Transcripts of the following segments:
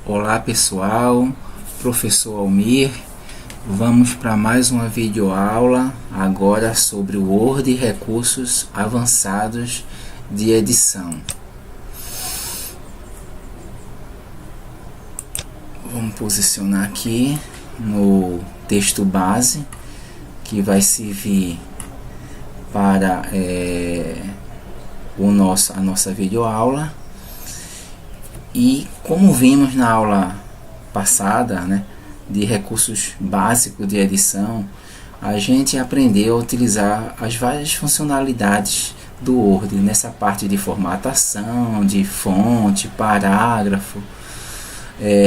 Olá pessoal, professor Almir, vamos para mais uma videoaula agora sobre o Word e recursos avançados de edição. Vamos posicionar aqui no texto base que vai servir para a nossa videoaula. E como vimos na aula passada, de recursos básicos de edição, a gente aprendeu a utilizar as várias funcionalidades do Word nessa parte de formatação, de fonte, parágrafo,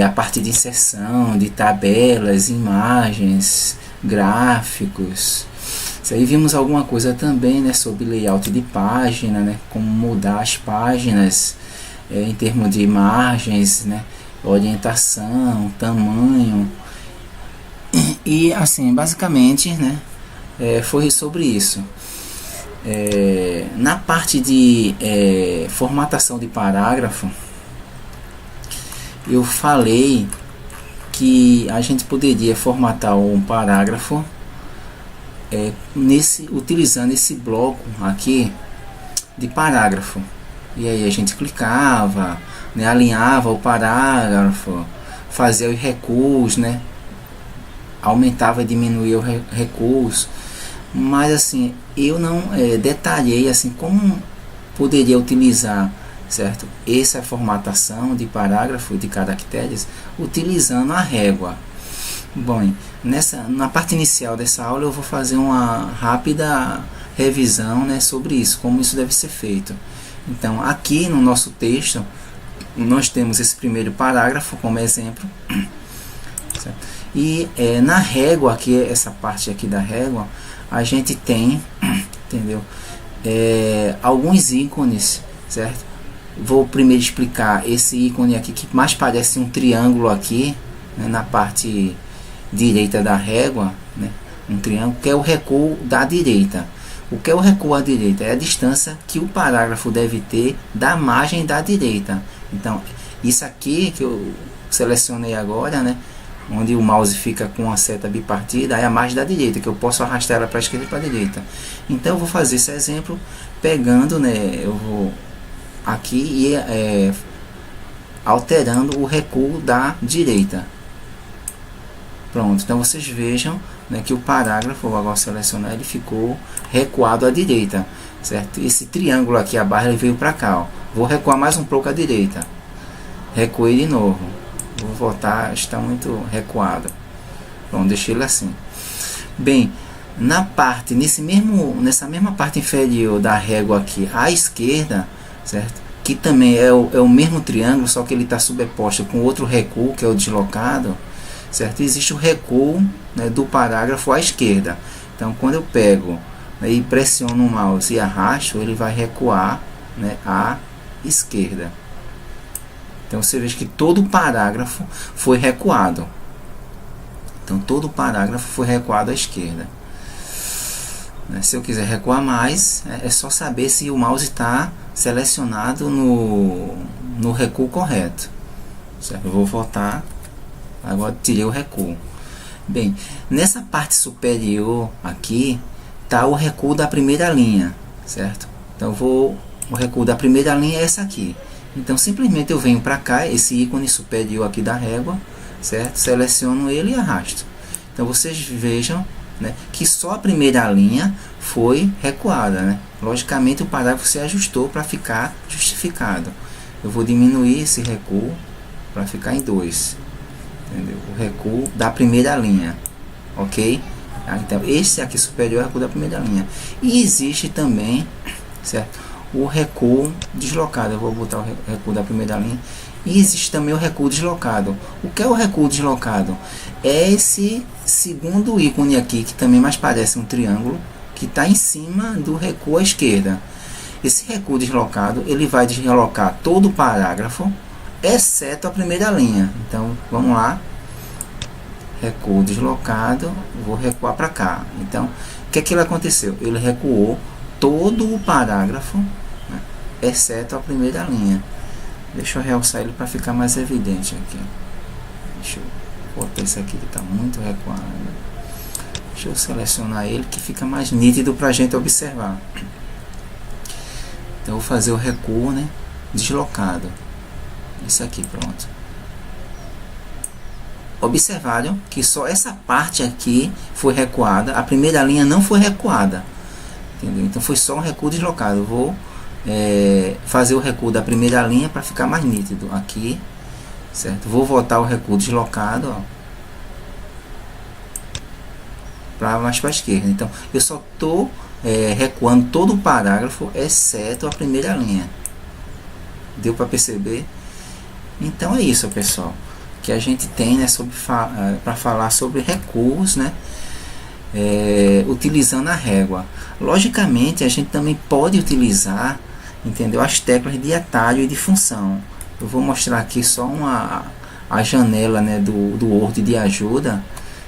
a parte de inserção, de tabelas, imagens, gráficos. Isso aí vimos alguma coisa também, sobre layout de página, como mudar as páginas em termos de margens, orientação, tamanho. E assim, basicamente, foi sobre isso. Na parte de formatação de parágrafo, eu falei que a gente poderia formatar um parágrafo utilizando esse bloco aqui de parágrafo. E aí a gente clicava, alinhava o parágrafo, fazia os recuos, aumentava e diminuía o recurso. Mas assim, eu não detalhei assim como poderia utilizar, certo, essa formatação de parágrafo de caracteres utilizando a régua. Bom, na parte inicial dessa aula eu vou fazer uma rápida revisão, sobre isso, como isso deve ser feito. Então, aqui no nosso texto, nós temos esse primeiro parágrafo como exemplo, certo? E na régua, aqui, essa parte aqui da régua, a gente tem, entendeu? Alguns ícones, certo? Vou primeiro explicar esse ícone aqui que mais parece um triângulo aqui, na parte direita da régua, um triângulo, que é o recuo da direita. O que é o recuo à direita? É a distância que o parágrafo deve ter da margem da direita. Então, isso aqui que eu selecionei agora, onde o mouse fica com a seta bipartida, é a margem da direita, que eu posso arrastar ela para a esquerda e para a direita. Então, eu vou fazer esse exemplo pegando, eu vou aqui e alterando o recuo da direita. Pronto, então vocês vejam que o parágrafo, vou agora selecionar, ele ficou recuado à direita, certo? Esse triângulo aqui, a barra, ele veio para cá, ó. Vou recuar mais um pouco à direita, recuei de novo, vou voltar, está muito recuado. Pronto, deixei ele assim. Bem, nessa mesma parte inferior da régua aqui à esquerda, certo? Que também é o mesmo triângulo, só que ele está sobreposto com outro recuo, que é o deslocado, certo? Existe o recuo do parágrafo à esquerda. Então, quando eu pego e pressiono o mouse e arrasto, ele vai recuar à esquerda. Então, você vê que todo o parágrafo foi recuado. Então, todo o parágrafo foi recuado à esquerda. Se eu quiser recuar mais, é só saber se o mouse está selecionado no recuo correto, certo? Eu vou voltar. Agora tirei o recuo. Bem, nessa parte superior aqui está o recuo da primeira linha, certo? Então o recuo da primeira linha é essa aqui. Então simplesmente eu venho para cá, esse ícone superior aqui da régua, certo? Seleciono ele e arrasto. Então vocês vejam, que só a primeira linha foi recuada, Logicamente o parágrafo se ajustou para ficar justificado. Eu vou diminuir esse recuo para ficar em 2. Entendeu? O recuo da primeira linha, ok? Então esse aqui superior é o recuo da primeira linha. E existe também, certo, o recuo deslocado. Eu vou botar o recuo da primeira linha. E existe também o recuo deslocado. O que é o recuo deslocado? É esse segundo ícone aqui, que também mais parece um triângulo, que está em cima do recuo à esquerda. Esse recuo deslocado, ele vai deslocar todo o parágrafo, exceto a primeira linha. Então vamos lá, recuo deslocado, vou recuar para cá. Então o que ele aconteceu? Ele recuou todo o parágrafo, exceto a primeira linha. Deixa eu realçar ele para ficar mais evidente aqui. Deixa eu botar esse aqui que está muito recuado. Deixa eu selecionar ele que fica mais nítido para a gente observar. Então eu vou fazer o recuo, né, deslocado. Esse aqui, pronto. Observaram que só essa parte aqui foi recuada, a primeira linha não foi recuada, entendeu? Então foi só um recuo deslocado. Eu vou fazer o recuo da primeira linha para ficar mais nítido aqui, certo? Vou voltar o recuo deslocado, para mais para a esquerda. Então eu só estou recuando todo o parágrafo exceto a primeira linha. Deu para perceber? Então é isso, pessoal, que a gente tem, né, para falar sobre recuos, né, utilizando a régua. Logicamente a gente também pode utilizar, entendeu, as teclas de atalho e de função. Eu vou mostrar aqui só a janela, né, do Word de ajuda,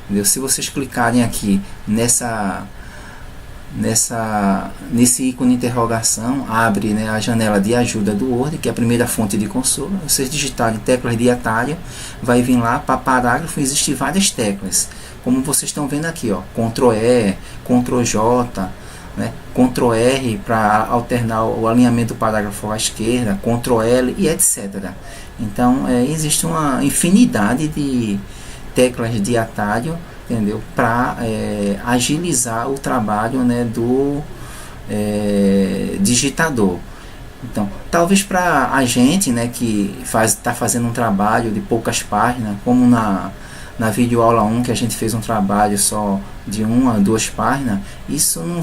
entendeu? Se vocês clicarem aqui nesse ícone de interrogação, abre, né, a janela de ajuda do Word, que é a primeira fonte de consolo. Vocês digitarem teclas de atalho, vai vir lá para parágrafo. Existem várias teclas, como vocês estão vendo aqui, ó, Ctrl E, Ctrl J, né, Ctrl R para alternar o alinhamento do parágrafo à esquerda, Ctrl L e etc. Então existe uma infinidade de teclas de atalho, entendeu, para agilizar o trabalho, né, do digitador. Então talvez para a gente, né, que está fazendo um trabalho de poucas páginas, como na videoaula 1, que a gente fez um trabalho só de 1 a 2 páginas, isso não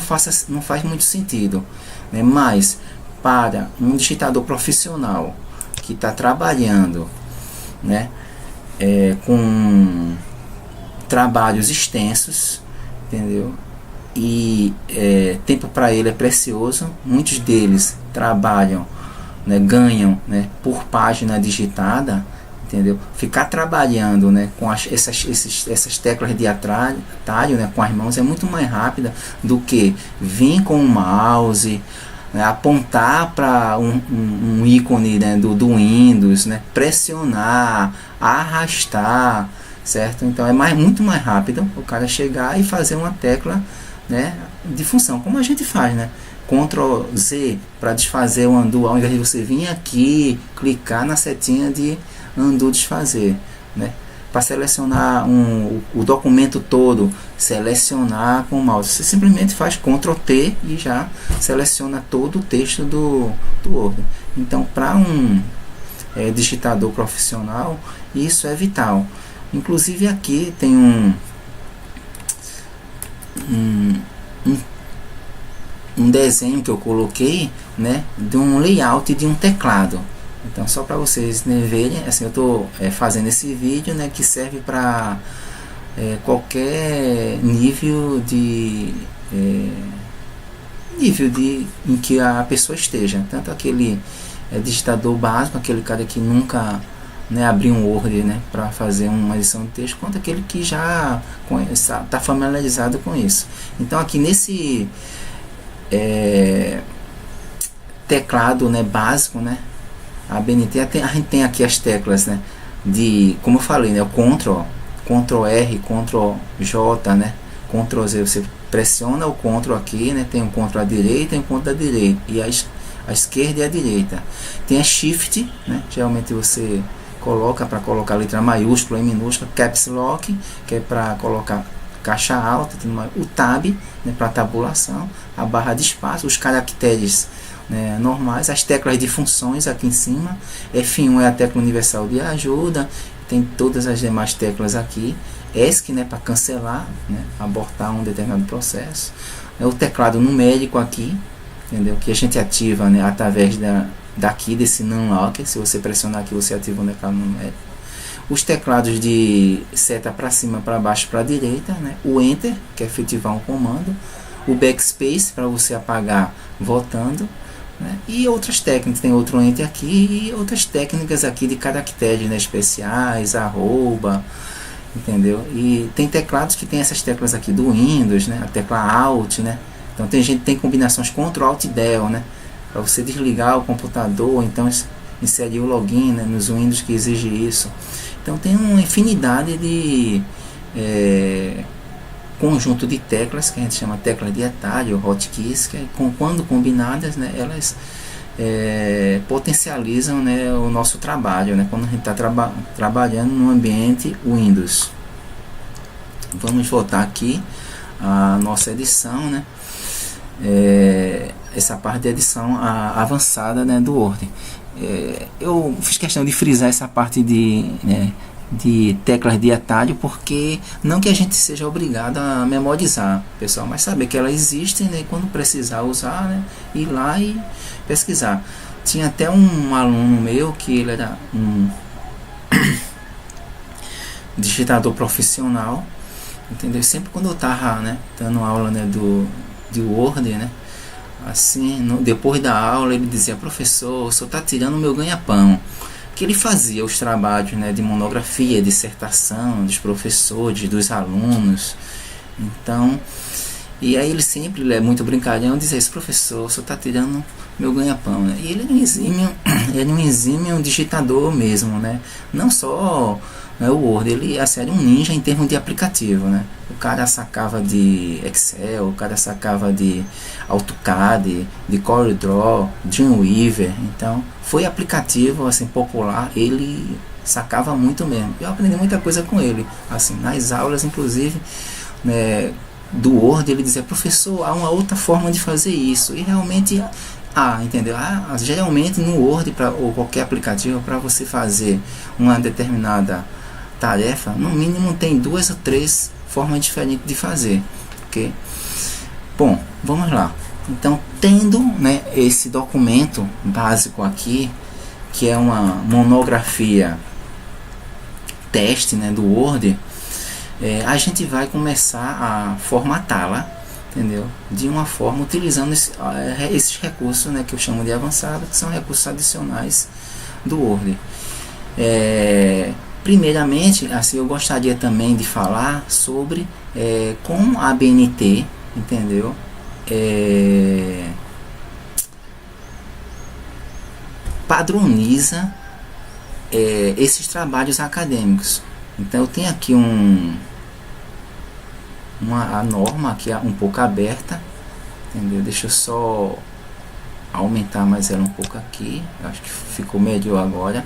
faz muito sentido, né? Mas para um digitador profissional que está trabalhando, né, com trabalhos extensos, entendeu? E tempo para ele é precioso. Muitos deles trabalham, né, ganham, né, por página digitada, entendeu? Ficar trabalhando, né, com essas teclas de atalho, né, com as mãos é muito mais rápida do que vir com o mouse, né, apontar para um ícone, né, do Windows, né, pressionar, arrastar, certo? Então é muito mais rápido o cara chegar e fazer uma tecla, né, de função, como a gente faz, né? Ctrl Z para desfazer o undo, ao invés de você vir aqui clicar na setinha de undo desfazer, né? Para selecionar o documento todo, selecionar com o mouse, você simplesmente faz Ctrl T e já seleciona todo o texto do Word. Então para um digitador profissional isso é vital. Inclusive aqui tem um desenho que eu coloquei, né, de um layout de um teclado. Então só para vocês, né, verem, assim, eu estou fazendo esse vídeo, né, que serve para qualquer nível em que a pessoa esteja, tanto aquele digitador básico, aquele cara que nunca, né, abrir um Word, né, para fazer uma edição de texto, quanto aquele que já está familiarizado com isso. Então aqui nesse teclado, né, básico, né, a BNT, a gente tem aqui as teclas, né, como eu falei, né, o Ctrl R, Ctrl J, né, Ctrl Z, você pressiona o Ctrl aqui, né, tem um Ctrl à direita e um Ctrl à direita, e a esquerda e a direita. Tem a Shift, né, geralmente você coloca para colocar a letra maiúscula e minúscula, Caps Lock, que é para colocar caixa alta, o Tab, né, para tabulação, a barra de espaço, os caracteres, né, normais, as teclas de funções aqui em cima. F1 é a tecla universal de ajuda, tem todas as demais teclas aqui. ESC, né, para cancelar, né, abortar um determinado processo. O teclado numérico aqui, entendeu, que a gente ativa, né, através daqui desse Numlock. Se você pressionar aqui, você ativa o teclado numérico. Os teclados de seta para cima, para baixo, para a direita, né? O Enter, que é efetivar um comando, o Backspace para você apagar voltando, né? E outras técnicas, tem outro Enter aqui e outras técnicas aqui de caracteres, né, especiais, arroba, entendeu? E tem teclados que tem essas teclas aqui do Windows, né? A tecla Alt, né? Então tem gente que tem combinações Ctrl Alt Del, né? Para você desligar o computador, então inserir o login, né, nos Windows que exige isso. Então tem uma infinidade de conjunto de teclas que a gente chama teclas de atalho, hotkeys, que quando combinadas, né, elas potencializam, né, o nosso trabalho, né, quando a gente está trabalhando no ambiente Windows. Vamos voltar aqui a nossa edição, né, essa parte de edição avançada, né, do Word. Eu fiz questão de frisar essa parte de teclas de atalho, porque não que a gente seja obrigado a memorizar, pessoal, mas saber que elas existem, né, e quando precisar usar, né, ir lá e pesquisar. Tinha até um aluno meu que ele era um digitador profissional, entendeu? Sempre quando eu estava, né, dando aula, né, de Word, né, assim, depois da aula ele dizia: professor, o senhor está tirando o meu ganha-pão. Que ele fazia os trabalhos, né, de monografia, dissertação dos professores, dos alunos. Então, e aí ele sempre é muito brincalhão, dizia: esse professor, o senhor está tirando meu ganha-pão, né? E ele é um exímio digitador mesmo, né? Não só, né, o Word, ele era um ninja em termos de aplicativo, né? O cara sacava de Excel, o cara sacava de AutoCAD, de CorelDRAW, Dreamweaver. Então foi aplicativo assim popular, ele sacava muito mesmo. Eu aprendi muita coisa com ele, assim, nas aulas inclusive, né, do Word. Ele dizia: professor, há uma outra forma de fazer isso, e realmente entendeu? Geralmente no Word ou qualquer aplicativo, para você fazer uma determinada tarefa, no mínimo tem 2 ou 3 formas diferentes de fazer, ok? Bom, vamos lá. Então, tendo, né, esse documento básico aqui, que é uma monografia teste, né, do Word, a gente vai começar a formatá-la, entendeu? De uma forma utilizando esses recursos, né, que eu chamo de avançado, que são recursos adicionais do Word. Primeiramente, assim, eu gostaria também de falar sobre como a ABNT, entendeu? Padroniza esses trabalhos acadêmicos. Então eu tenho aqui a norma aqui um pouco aberta, entendeu? Deixa eu só aumentar mais ela um pouco aqui, acho que ficou melhor agora,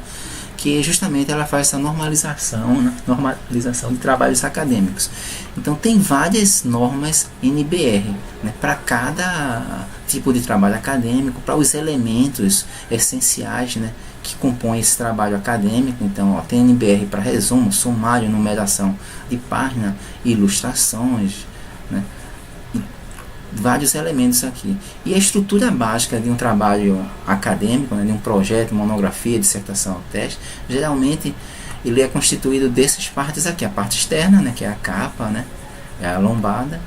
que justamente ela faz essa normalização, né? Normalização de trabalhos acadêmicos. Então tem várias normas NBR, né, para cada tipo de trabalho acadêmico, para os elementos essenciais, né, que compõem esse trabalho acadêmico. Então, tem NBR para resumo, sumário, numeração de página, ilustrações, né, vários elementos aqui. E a estrutura básica de um trabalho acadêmico, né, de um projeto, monografia, dissertação, teste, geralmente ele é constituído dessas partes aqui: a parte externa, né, que é a capa, né, é a lombada,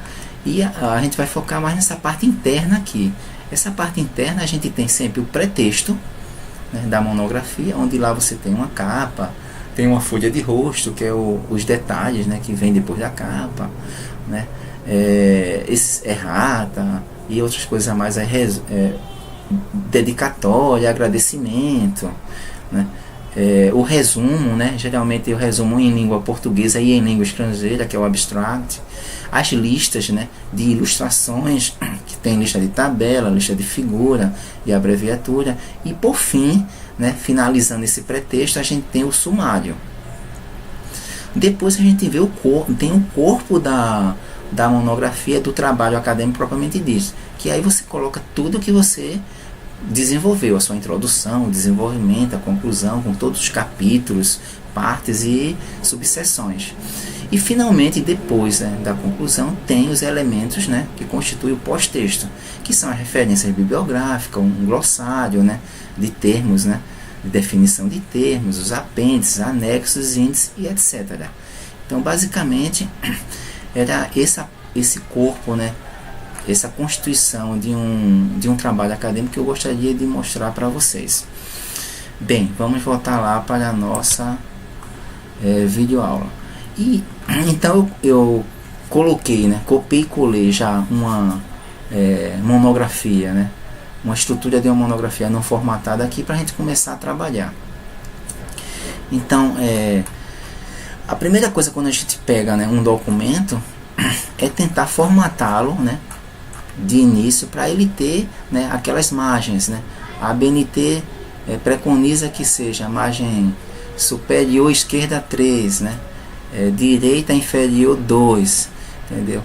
e a gente vai focar mais nessa parte interna aqui. Essa parte interna a gente tem sempre o pretexto, né, da monografia, onde lá você tem uma capa, tem uma folha de rosto, que é os detalhes, né, que vem depois da capa, né, errata e outras coisas a mais, dedicatória, agradecimento, né, o resumo, né, geralmente eu resumo em língua portuguesa e em língua estrangeira, que é o abstract, as listas, né, de ilustrações, que tem lista de tabela, lista de figura e abreviatura, e por fim, né, finalizando esse pretexto, a gente tem o sumário. Depois a gente vê tem o corpo da monografia, do trabalho acadêmico propriamente dito, que aí você coloca tudo que você desenvolveu, a sua introdução, o desenvolvimento, a conclusão, com todos os capítulos, partes e subseções. E finalmente, depois, né, da conclusão, tem os elementos, né, que constituem o pós-texto, que são as referências bibliográficas, um glossário, né, de termos, né, de definição de termos, os apêndices, anexos, índices e etc. Então, basicamente, era esse corpo, né, essa constituição de um trabalho acadêmico que eu gostaria de mostrar para vocês. Bem, vamos voltar lá para a nossa videoaula. E então eu coloquei, né, copiei e colei já uma monografia, né, uma estrutura de uma monografia não formatada aqui para a gente começar a trabalhar. Então, a primeira coisa quando a gente pega, né, um documento é tentar formatá-lo, né, de início para ele ter, né, aquelas margens, né? A ABNT preconiza que seja margem superior esquerda 3, né? Direita inferior 2, entendeu?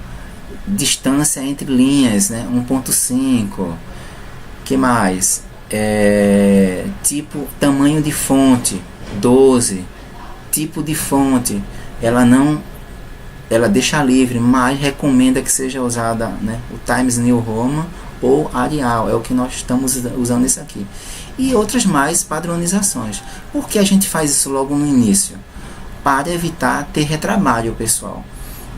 Distância entre linhas, né? 1.5. Que mais? Tipo, tamanho de fonte 12. Tipo de fonte, ela deixa livre, mas recomenda que seja usada, né, o Times New Roman ou Arial, é o que nós estamos usando isso aqui. E outras mais padronizações. Por que a gente faz isso logo no início? Para evitar ter retrabalho, pessoal.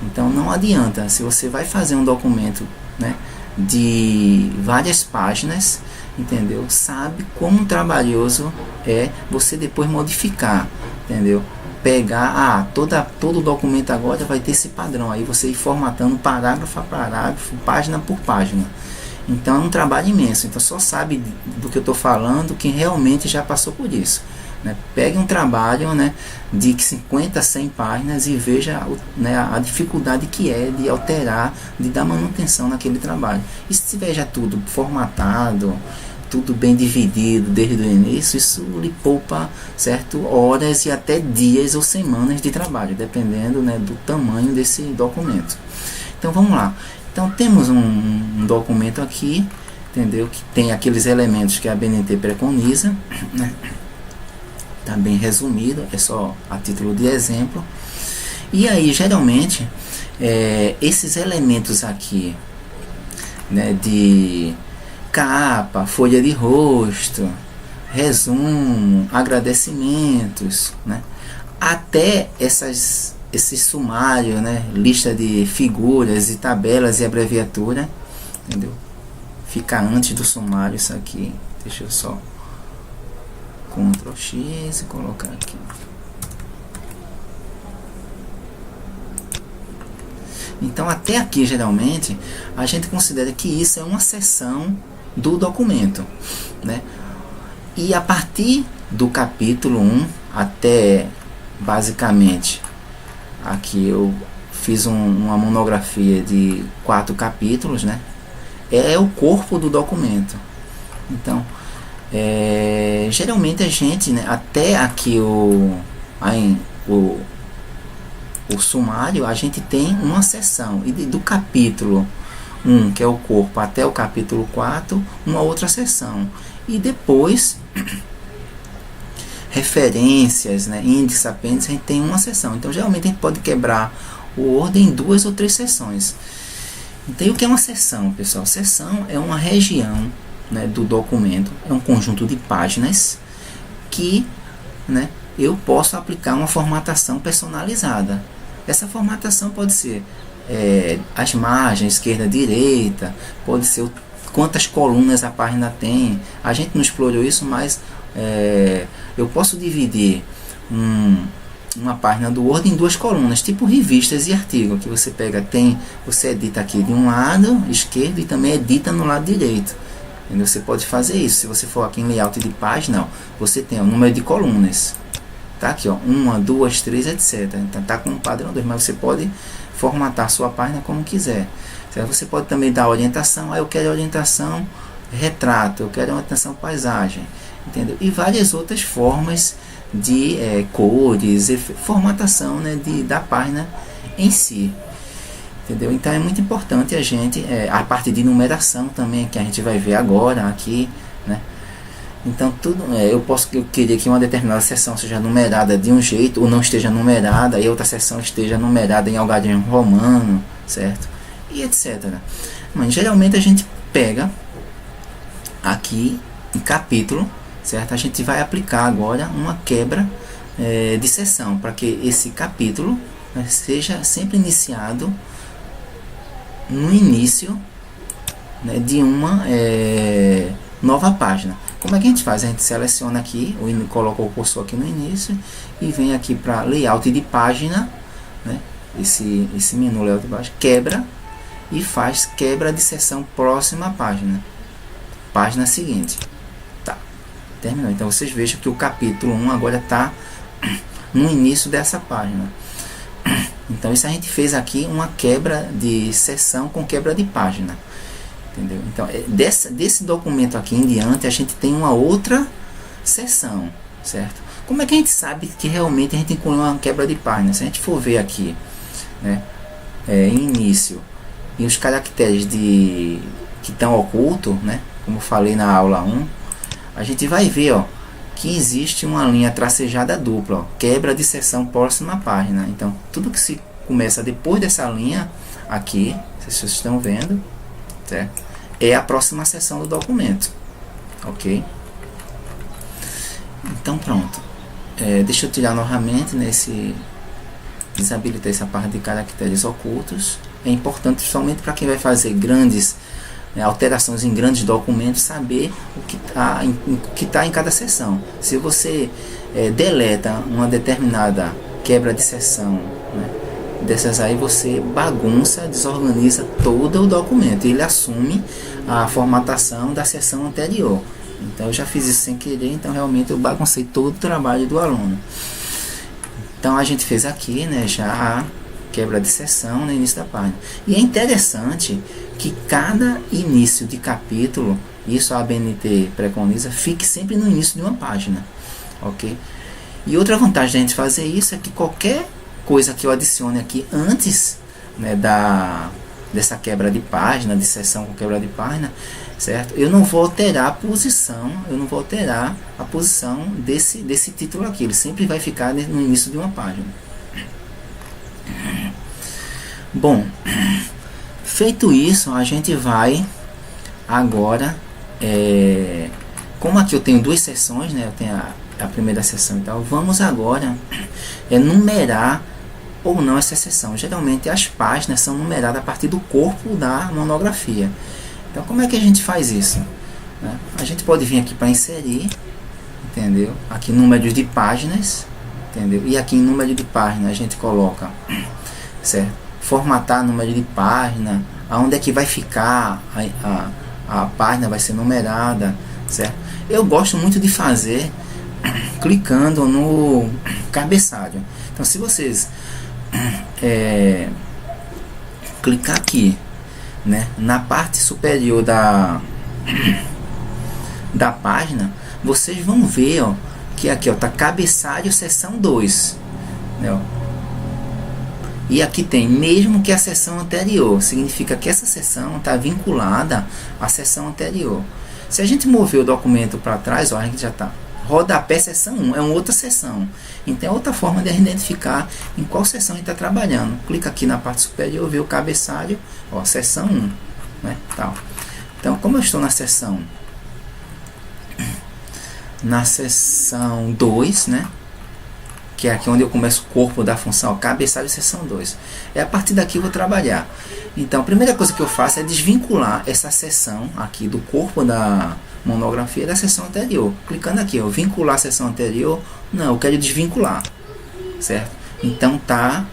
Então não adianta, se você vai fazer um documento, né, de várias páginas, entendeu? Sabe como trabalhoso é você depois modificar, entendeu? Pegar, todo documento agora vai ter esse padrão, aí você ir formatando parágrafo a parágrafo, página por página. Então é um trabalho imenso. Então só sabe do que eu estou falando quem realmente já passou por isso, né? Pegue um trabalho, né, de 50, 100 páginas e veja, né, a dificuldade que é de alterar, de dar manutenção naquele trabalho. E se tiver já tudo formatado, tudo bem dividido desde o início, isso lhe poupa, certo, horas e até dias ou semanas de trabalho, dependendo, né, do tamanho desse documento. Então vamos lá. Então temos um documento aqui, entendeu, que tem aqueles elementos que a ABNT preconiza, né? Tá bem resumido, é só a título de exemplo. E aí geralmente esses elementos aqui, né, de capa, folha de rosto, resumo, agradecimentos, né? Até esse sumário, né? Lista de figuras e tabelas e abreviatura, entendeu? Fica antes do sumário isso aqui. Deixa eu só Ctrl X e colocar aqui. Então até aqui geralmente a gente considera que isso é uma seção do documento, né? E a partir do capítulo 1 até basicamente aqui eu fiz uma monografia de 4 capítulos, né? É o corpo do documento. Então geralmente a gente, né, até aqui o sumário, a gente tem uma seção, e do capítulo 1, que é o corpo, até o capítulo 4, uma outra seção. E depois, referências, né, índice, apêndice, a gente tem uma seção. Então, geralmente, a gente pode quebrar o Word em 2 ou 3 seções. Então, o que é uma seção, pessoal? Seção é uma região, né, do documento, é um conjunto de páginas que, né, eu posso aplicar uma formatação personalizada. Essa formatação pode ser as margens, esquerda, direita, pode ser quantas colunas a página tem. A gente não explorou isso, mas eu posso dividir uma página do Word em 2 colunas, tipo revistas e artigo, que você pega, você edita aqui de um lado esquerdo e também edita no lado direito. Entendeu? Você pode fazer isso. Se você for aqui em layout de página, ó, você tem o número de colunas. Tá aqui, ó, 1, 2, 3, etc. Então tá com um padrão 2, mas você pode formatar sua página como quiser. Você pode também dar orientação. Eu quero orientação retrato, eu quero orientação paisagem, entendeu? E várias outras formas de cores, formatação, né, da página em si, entendeu? Então é muito importante a gente, a parte de numeração também, que a gente vai ver agora aqui, né? Então tudo, eu queria que uma determinada seção seja numerada de um jeito, ou não esteja numerada, e outra seção esteja numerada em algarismo romano, certo? E etc. Mas geralmente a gente pega aqui em capítulo, certo? A gente vai aplicar agora uma quebra de seção, para que esse capítulo, né, seja sempre iniciado no início, né, de uma nova página. Como é que a gente faz? A gente seleciona aqui, coloca o cursor aqui no início e vem aqui para layout de página, né? Esse menu layout de página, quebra, e faz quebra de seção próxima à página. página seguinte. Tá, terminou. Então vocês vejam que o capítulo 1 agora está no início dessa página. Então isso a gente fez aqui uma quebra de seção com quebra de página, entendeu? Então desse documento aqui em diante a gente tem uma outra seção, certo? Como é que a gente sabe que realmente a gente incluiu uma quebra de página? Se a gente for ver aqui, né, início e os caracteres que estão ocultos, né, como eu falei na aula 1, a gente vai ver, ó, que existe uma linha tracejada dupla, ó, quebra de seção próxima página. Então tudo que se começa depois dessa linha aqui, se vocês estão vendo, certo, é a próxima seção do documento, ok? Então pronto. Deixa eu tirar novamente desabilitar essa parte de caracteres ocultos. É importante somente para quem vai fazer grandes alterações em grandes documentos, saber o que está em cada seção. Se você deleta uma determinada quebra de seção, né, dessas aí, você bagunça, desorganiza todo o documento e ele assume a formatação da seção anterior. Então eu já fiz isso sem querer, então realmente eu baguncei todo o trabalho do aluno. Então a gente fez aqui, né, já a quebra de seção no início da página. E é interessante que cada início de capítulo, isso a ABNT preconiza, fique sempre no início de uma página, ok? E outra vantagem da gente fazer isso é que qualquer coisa que eu adicione aqui antes, né, dessa quebra de página, de seção com quebra de página, certo? Eu não vou alterar a posição, desse título aqui. Ele sempre vai ficar no início de uma página. Bom, feito isso, a gente vai agora, como aqui eu tenho duas seções, né? Eu tenho a primeira seção e tal. Vamos agora numerar ou não essa seção. Geralmente as páginas são numeradas a partir do corpo da monografia. Então como é que a gente faz isso, né? A gente pode vir aqui para inserir, entendeu? Aqui números de páginas, entendeu? E aqui em número de página a gente coloca, certo? Formatar número de página, aonde é que vai ficar a página, vai ser numerada, certo? Eu gosto muito de fazer clicando no cabeçalho. Então se vocês clicar aqui, né, na parte superior da página, vocês vão ver, ó, que aqui está cabeçalho seção 2, né, ó. E aqui tem mesmo que a seção anterior, significa que essa seção está vinculada à seção anterior. Se a gente mover o documento para trás, ó, a gente já está rodapé seção 1, é uma outra seção. Então é outra forma de identificar em qual seção a gente está trabalhando. Clica aqui na parte superior, vê o cabeçalho, ó, seção 1, né, tal. Então como eu estou na seção 2, né, que é aqui onde eu começo o corpo da função, cabeçalho seção 2. A partir daqui eu vou trabalhar. Então a primeira coisa que eu faço é desvincular essa seção aqui do corpo da monografia da seção anterior. Clicando aqui, ó, vincular a seção anterior. Não, eu quero desvincular, certo? Então tá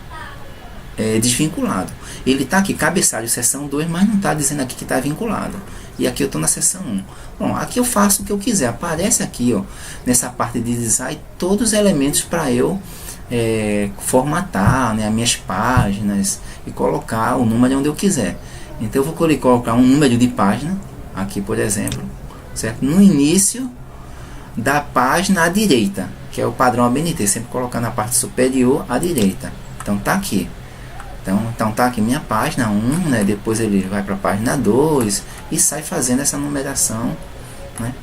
desvinculado. Ele tá aqui, cabeçalho seção 2, mas não tá dizendo aqui que tá vinculado. E aqui eu tô na seção 1. Bom, aqui eu faço o que eu quiser. Aparece aqui, ó, nessa parte de design, todos os elementos para eu formatar, né, as minhas páginas e colocar o número onde eu quiser. Então eu vou colocar um número de página aqui, por exemplo, certo? No início da página à direita, que é o padrão ABNT, sempre colocar na parte superior à direita. Então tá aqui. Então tá aqui minha página 1, né? Depois ele vai para a página 2 e sai fazendo essa numeração, né,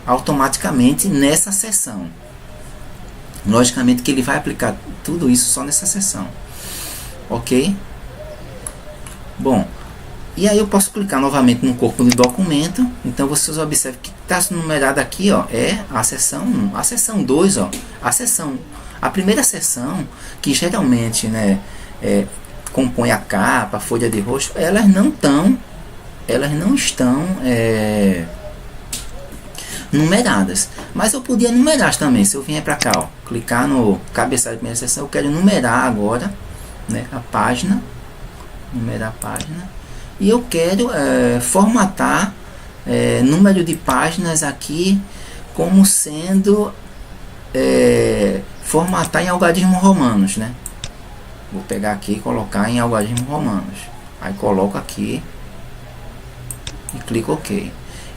automaticamente nessa seção. Logicamente que ele vai aplicar tudo isso só nessa seção, ok? Bom, e aí eu posso clicar novamente no corpo do documento. Então vocês observam que está numerado aqui, ó, é a seção 1, a seção 2, ó, a primeira seção, que geralmente, né, compõe a capa, a folha de rosto, elas não estão numeradas, mas eu podia numerar também. Se eu vier para cá, ó, clicar no cabeçalho da primeira seção, eu quero numerar agora, né, a página, numerar a página, e eu quero formatar número de páginas aqui como sendo formatar em algarismos romanos, né? Vou pegar aqui e colocar em algarismos romanos. Aí coloco aqui e clico OK.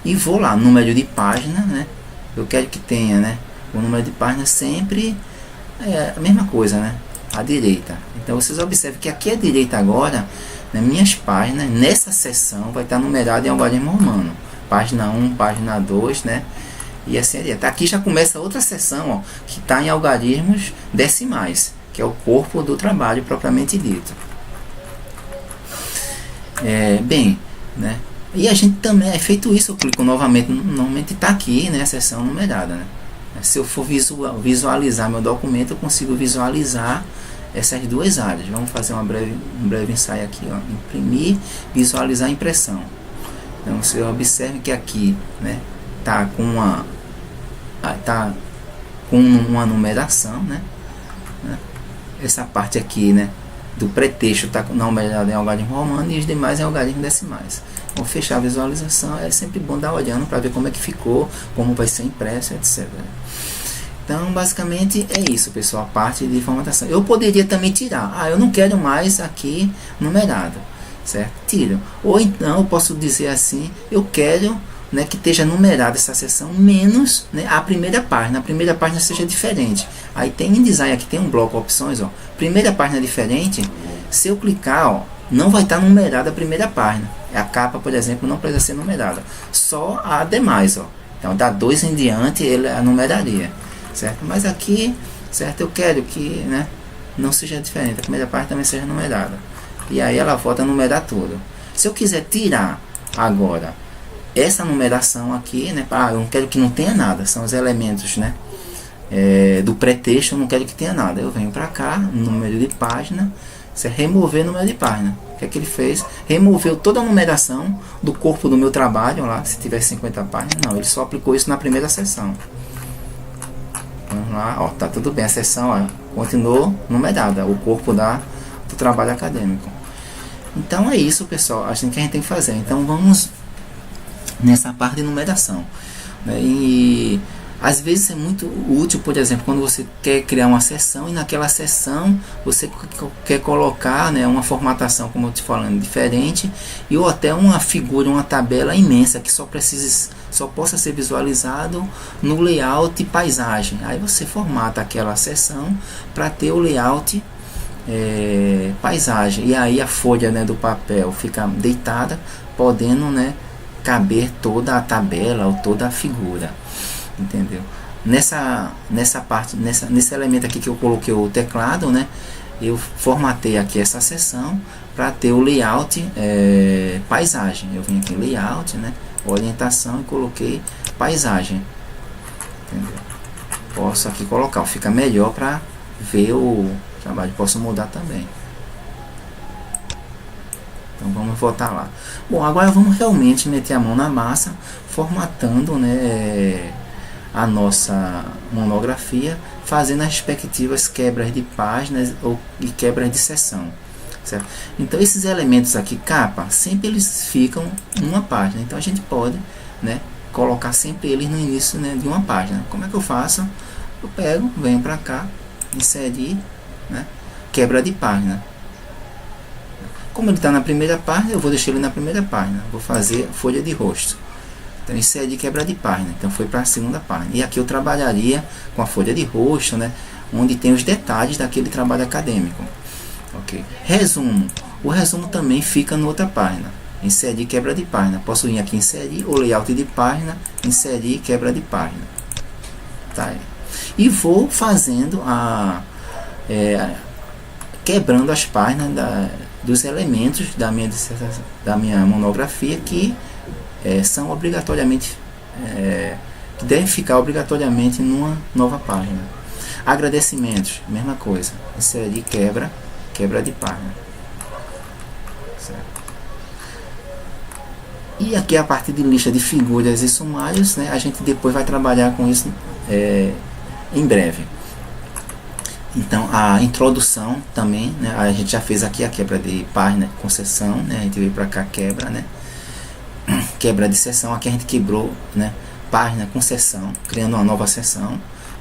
E vou lá, número de página, né? Eu quero que tenha, né, o número de páginas sempre a mesma coisa, né? À direita. Então vocês observam que aqui à direita agora, nas minhas páginas, nessa seção vai estar numerado em algarismo romano. Página 1, página 2, né? E assim adiante. Aqui já começa outra seção, ó, que está em algarismos decimais, que é o corpo do trabalho propriamente dito. Bem, né? E a gente também, feito isso, eu clico novamente, normalmente está aqui, né, a seção numerada, né? Se eu for visualizar meu documento, eu consigo visualizar essas duas áreas. Vamos fazer um breve ensaio aqui, ó. Imprimir, visualizar a impressão. Então você observe que aqui, né, tá com uma numeração, né? Essa parte aqui, né, do pretexto está numerado em algarismo romano e os demais em algarismos decimais. Vou fechar a visualização. É sempre bom dar olhando para ver como é que ficou, como vai ser impresso, etc. Então basicamente é isso, pessoal, a parte de formatação. Eu poderia também tirar, eu não quero mais aqui numerado, certo? Tiro. Ou então eu posso dizer assim, eu quero, né, que esteja numerada essa seção menos, né, a primeira página seja diferente. Aí tem em design aqui, tem um bloco opções, ó, primeira página diferente. Se eu clicar, ó, não vai estar numerada a primeira página. A capa, por exemplo, não precisa ser numerada, só a demais, ó. Então da 2 em diante ele a numeraria, certo? Mas aqui, certo, eu quero que, né, não seja diferente, a primeira página também seja numerada. E aí ela volta a numerar tudo. Se eu quiser tirar agora essa numeração aqui, né, eu não quero que não tenha nada, são os elementos, né, do pretexto, eu não quero que tenha nada. Eu venho para cá, número de página, você remover número de página. O que é que ele fez? Removeu toda a numeração do corpo do meu trabalho lá, se tivesse 50 páginas. Não, ele só aplicou isso na primeira seção. Vamos lá, ó, tá tudo bem, a seção, ó, continuou numerada, o corpo do trabalho acadêmico. Então é isso, pessoal, assim que a gente tem que fazer. Então vamos nessa parte de numeração, né? E às vezes é muito útil, por exemplo, quando você quer criar uma seção e naquela seção você quer colocar, né, uma formatação, como eu te falando, diferente, e ou até uma figura, uma tabela imensa que só possa ser visualizado no layout paisagem. Aí você formata aquela seção para ter o layout paisagem, e aí a folha, né, do papel fica deitada, podendo, né, caber toda a tabela ou toda a figura, entendeu? Nessa parte, nesse elemento aqui que eu coloquei o teclado, né, eu formatei aqui essa seção para ter o layout paisagem. Eu vim aqui em layout, né, orientação, e coloquei paisagem, entendeu? Posso aqui colocar, fica melhor para ver o trabalho. Posso mudar também. Então vamos voltar lá. Bom, agora vamos realmente meter a mão na massa, formatando, né, a nossa monografia, fazendo as respectivas quebras de páginas e quebras de seção, certo? Então esses elementos aqui, capa, sempre eles ficam em uma página. Então a gente pode, né, colocar sempre eles no início, né, de uma página. Como é que eu faço? Eu pego, venho para cá, inserir, né, quebra de página. Como ele está na primeira página, eu vou deixar ele na primeira página. Vou fazer folha de rosto. Então inserir quebra de página. Então foi para a segunda página. E aqui eu trabalharia com a folha de rosto, né, onde tem os detalhes daquele trabalho acadêmico. Ok. Resumo. O resumo também fica na outra página. Inserir quebra de página. Posso vir aqui inserir o layout de página, inserir quebra de página. Tá aí. E vou fazendo quebrando as páginas dos elementos da minha monografia que são obrigatoriamente que devem ficar obrigatoriamente numa nova página. Agradecimentos, mesma coisa, inserir quebra de página, certo? E aqui a parte de lista de figuras e sumários, né, a gente depois vai trabalhar com isso em breve. Então a introdução também, né, a gente já fez aqui a quebra de página com seção, né, a gente veio para cá, quebra quebra de seção. Aqui a gente quebrou, né, página com seção, criando uma nova seção,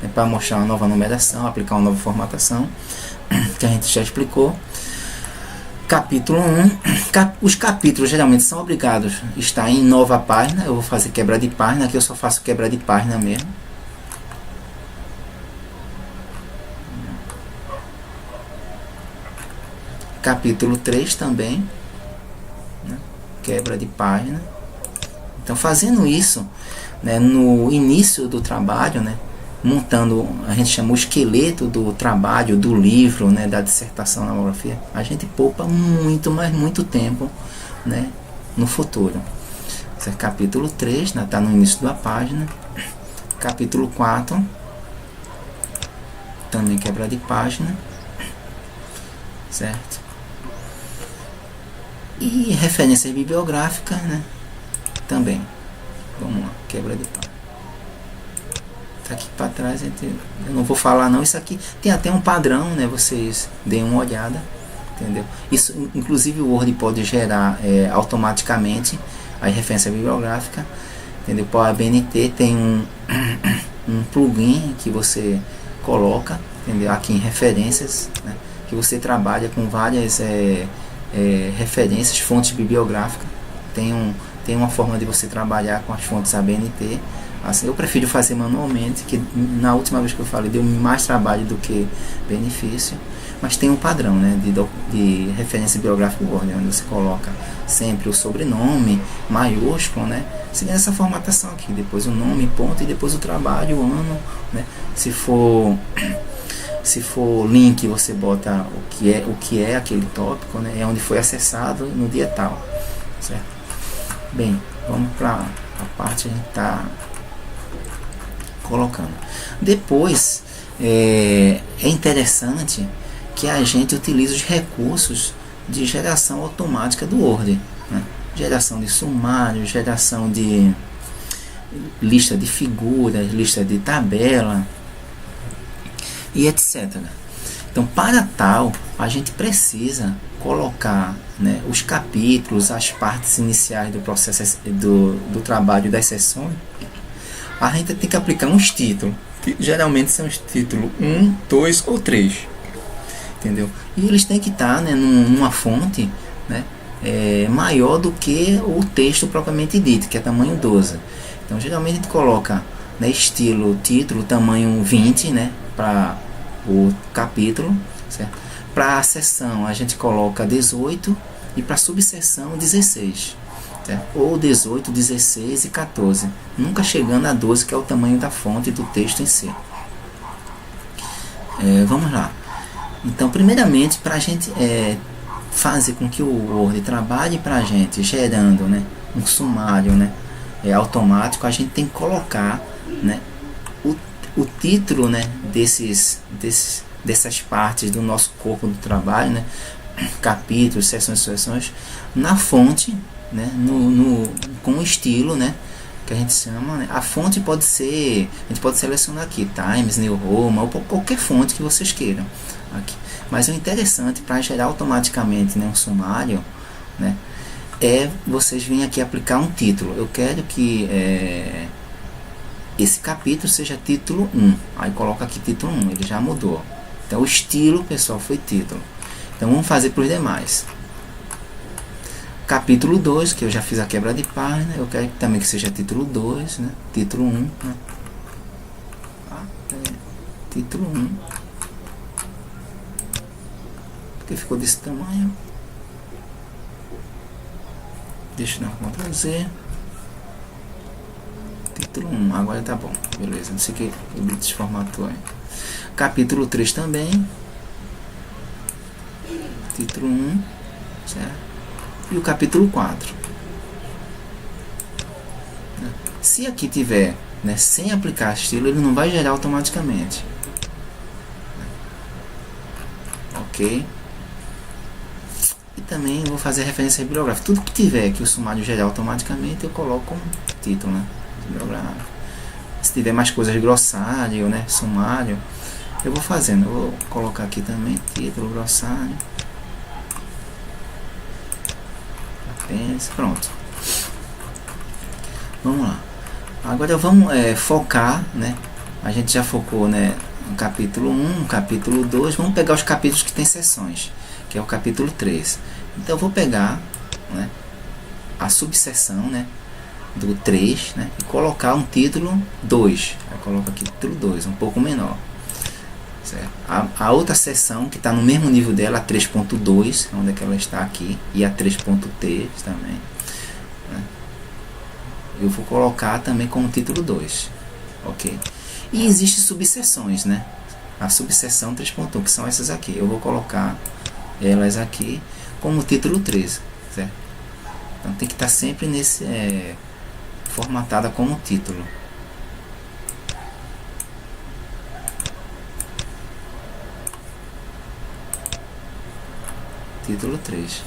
né, para mostrar uma nova numeração, aplicar uma nova formatação, que a gente já explicou. Capítulo 1. Os capítulos geralmente são obrigados a estar em nova página. Eu vou fazer quebra de página, aqui eu só faço quebra de página mesmo. Capítulo 3 também, né, quebra de página. Então, fazendo isso, né, no início do trabalho, né, montando, a gente chama o esqueleto do trabalho, do livro, né, da dissertação na monografia, a gente poupa muito, mas muito tempo, né, no futuro. Esse é capítulo 3, né, tá no início da página. Capítulo 4, também quebra de página, certo? E referência bibliográfica, né, também. Vamos lá, quebra de página. Tá aqui para trás, eu não vou falar não, isso aqui tem até um padrão, né, vocês deem uma olhada, entendeu? Isso, inclusive o Word pode gerar automaticamente a referência bibliográfica, entendeu? Para a BNT tem um plugin que você coloca, entendeu? Aqui em referências, né, que você trabalha com várias referências, fontes bibliográficas. Tem uma forma de você trabalhar com as fontes ABNT. Assim, eu prefiro fazer manualmente, que na última vez que eu falei deu mais trabalho do que benefício, mas tem um padrão, né, de referência bibliográfica Word, onde você coloca sempre o sobrenome maiúsculo, né, seguindo essa formatação aqui, depois o nome, ponto, e depois o trabalho, o ano, né. Se for link, você bota o que é aquele tópico, né, é onde foi acessado no dia tal, certo? Bem, vamos para a parte que a gente está colocando. Depois é interessante que a gente utilize os recursos de geração automática do Word, né? Geração de sumário, geração de lista de figuras, lista de tabela e etc. Então, para tal, a gente precisa colocar, né, os capítulos, as partes iniciais do processo do trabalho das sessões. A gente tem que aplicar uns títulos, que geralmente são os títulos 1, 2 ou 3, entendeu? E eles têm que estar, né, numa fonte, né, maior do que o texto propriamente dito, que é tamanho 12. Então, geralmente a gente coloca, né, estilo título tamanho 20, né, para o capítulo, certo? Para a seção a gente coloca 18 e para a subseção 16. Ou 18, 16 e 14, nunca chegando a 12, que é o tamanho da fonte do texto em si. Vamos lá. Então, primeiramente, para a gente fazer com que o Word trabalhe para a gente, gerando, né, um sumário, né, automático, a gente tem que colocar, né, o título, né, dessas partes do nosso corpo do trabalho, né, capítulos, seções, na fonte, né, com estilo, né, que a gente chama, né. A fonte pode ser, a gente pode selecionar aqui Times New Roman ou qualquer fonte que vocês queiram aqui. Mas o interessante para gerar automaticamente, né, um sumário, né, é vocês virem aqui aplicar um título. Eu quero que esse capítulo seja título 1, aí coloca aqui título 1, ele já mudou. Então o estilo, pessoal, foi título. Então vamos fazer para os demais. Capítulo 2, que eu já fiz a quebra de página, eu quero também que seja título 2, né? Título 1, né? Título 1, porque ficou desse tamanho. Deixa eu dar um Ctrl Z. Título 1, agora tá bom, beleza, não sei o que o Blitz formatou aí. Capítulo 3 também, título 1, certo? E o capítulo 4. Se aqui tiver, né, sem aplicar estilo, ele não vai gerar automaticamente. Ok? E também vou fazer referência bibliográfica. Tudo que tiver que o sumário gerar automaticamente, eu coloco como título, né? Bibliográfico. Se tiver mais coisas, glossário, né, sumário, eu vou fazendo. Eu vou colocar aqui também título, glossário. Pronto. Vamos lá. Agora vamos focar, né? A gente já focou, né, no capítulo 1, no capítulo 2. Vamos pegar os capítulos que tem seções, que é o capítulo 3. Então eu vou pegar, né, a subseção, né, do 3, né, e colocar um título 2. Aí coloco aqui título 2, um pouco menor. Certo? A outra seção que está no mesmo nível dela, a 3.2, onde é que ela está aqui, e a 3.t também, né? Eu vou colocar também como título 2, ok? E existem subseções, né? A subseção 3.1, que são essas aqui, eu vou colocar elas aqui como título 3, certo? Então tem que estar sempre nesse formatada como título. Título 3.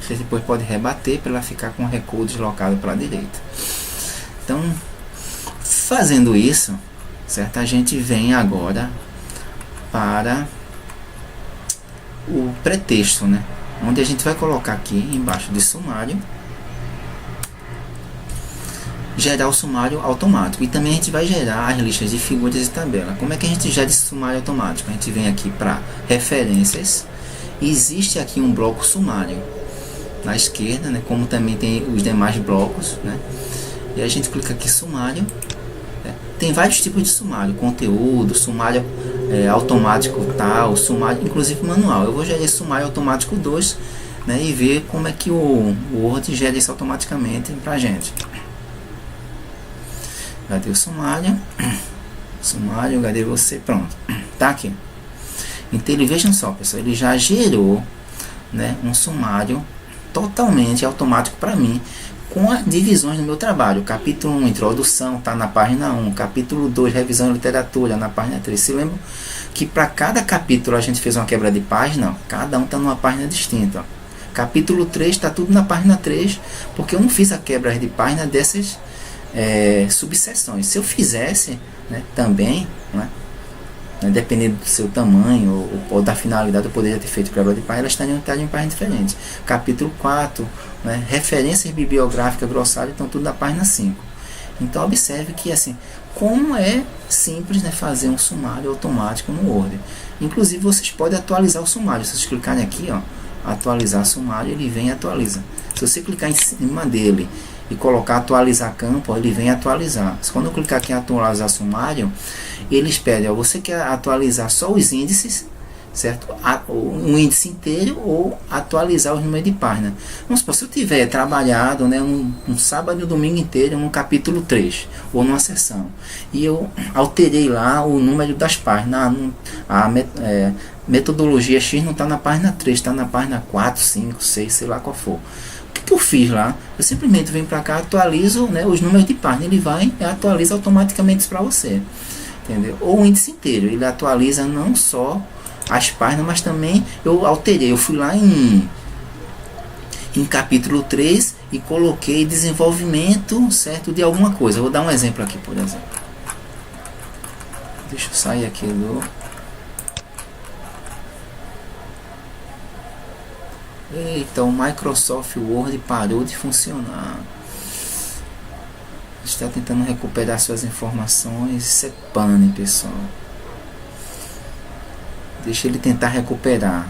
Você depois pode rebater para ela ficar com o recuo deslocado para a direita. Então, fazendo isso, certo? A gente vem agora para o pretexto, né? Onde a gente vai colocar aqui embaixo de sumário, gerar o sumário automático. E também a gente vai gerar as listas de figuras e tabela. Como é que a gente gera esse sumário automático? A gente vem aqui para referências. Existe aqui um bloco sumário na esquerda, né, como também tem os demais blocos, né, e a gente clica aqui sumário, né, tem vários tipos de sumário, conteúdo, sumário automático tal, sumário inclusive manual. Eu vou gerar esse sumário automático 2, né, e ver como é que o Word gera isso automaticamente pra gente. Cadê o sumário? Sumário, cadê você? Pronto, tá aqui. Então ele, vejam só, pessoal, ele já gerou, né, um sumário totalmente automático para mim, com as divisões do meu trabalho. Capítulo 1, introdução, está na página 1. Capítulo 2, revisão de literatura, na página 3. Se lembra que para cada capítulo a gente fez uma quebra de página? Ó, cada um está numa página distinta. Ó. Capítulo 3 está tudo na página 3, porque eu não fiz a quebra de página dessas subseções. Se eu fizesse, né, também, né, dependendo do seu tamanho ou da finalidade, eu poderia ter feito quebra de página, elas estariam em páginas diferentes. Capítulo 4, né, referências bibliográficas, glossário, estão tudo na página 5. Então observe que assim, como é simples, né, fazer um sumário automático no Word. Inclusive vocês podem atualizar o sumário. Se vocês clicarem aqui, ó, atualizar sumário, ele vem e atualiza. Se você clicar em cima dele e colocar atualizar campo, ó, ele vem atualizar. Quando eu clicar aqui em atualizar sumário, eles pedem, ó, você quer atualizar só os índices, certo? Um índice inteiro ou atualizar os números de página. Vamos supor, se eu tiver trabalhado, né, um sábado e um domingo inteiro no capítulo 3 ou numa seção, e eu alterei lá o número das páginas, metodologia X não está na página 3, está na página 4, 5, 6, sei lá qual for. Que eu fiz lá? Eu simplesmente venho para cá, atualizo, né, os números de página, ele vai e atualiza automaticamente isso para você, entendeu? Ou o índice inteiro, ele atualiza não só as páginas, mas também eu alterei, eu fui lá em capítulo 3 e coloquei desenvolvimento, certo, de alguma coisa. Eu vou dar um exemplo aqui, por exemplo. Deixa eu sair aqui do... Eita, o Microsoft Word parou de funcionar. Está tentando recuperar suas informações. Isso é pane, pessoal. Deixa ele tentar recuperar.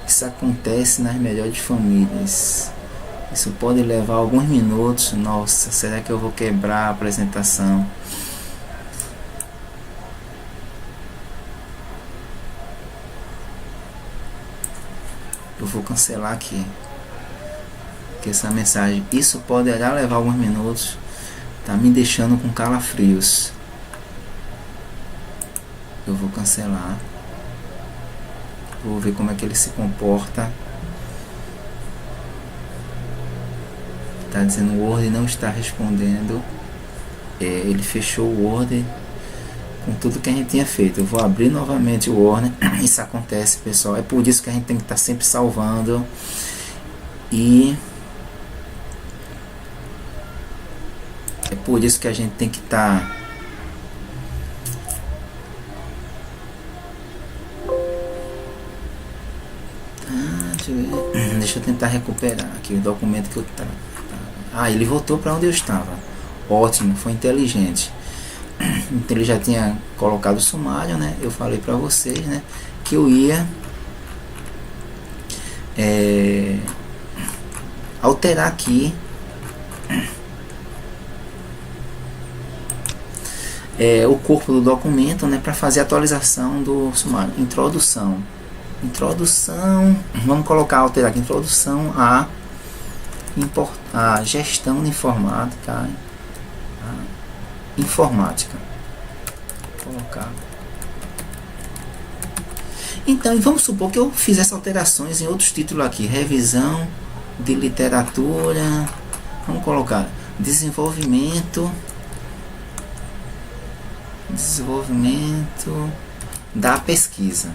Isso acontece nas melhores famílias. Isso pode levar alguns minutos. Nossa, será que eu vou quebrar a apresentação? Eu vou cancelar aqui. Que essa mensagem, isso poderá levar alguns minutos. Tá me deixando com calafrios. Eu vou cancelar. Vou ver como é que ele se comporta. Tá dizendo o Word não está respondendo. Ele fechou o Word com tudo que a gente tinha feito. Eu vou abrir novamente o Word. Isso acontece, pessoal. É por isso que a gente tem que estar sempre salvando. E é por isso que a gente tem que estar deixa eu tentar recuperar aqui o documento que eu Ah, ele voltou para onde eu estava. Ótimo, foi inteligente. Então ele já tinha colocado o sumário, né? Eu falei para vocês, né, que eu ia alterar aqui o corpo do documento, né, para fazer a atualização do sumário. Introdução, vamos colocar, alterar aqui, introdução à gestão de informática, colocar. Então, vamos supor que eu fizesse alterações em outros títulos aqui, revisão de literatura, vamos colocar desenvolvimento da pesquisa.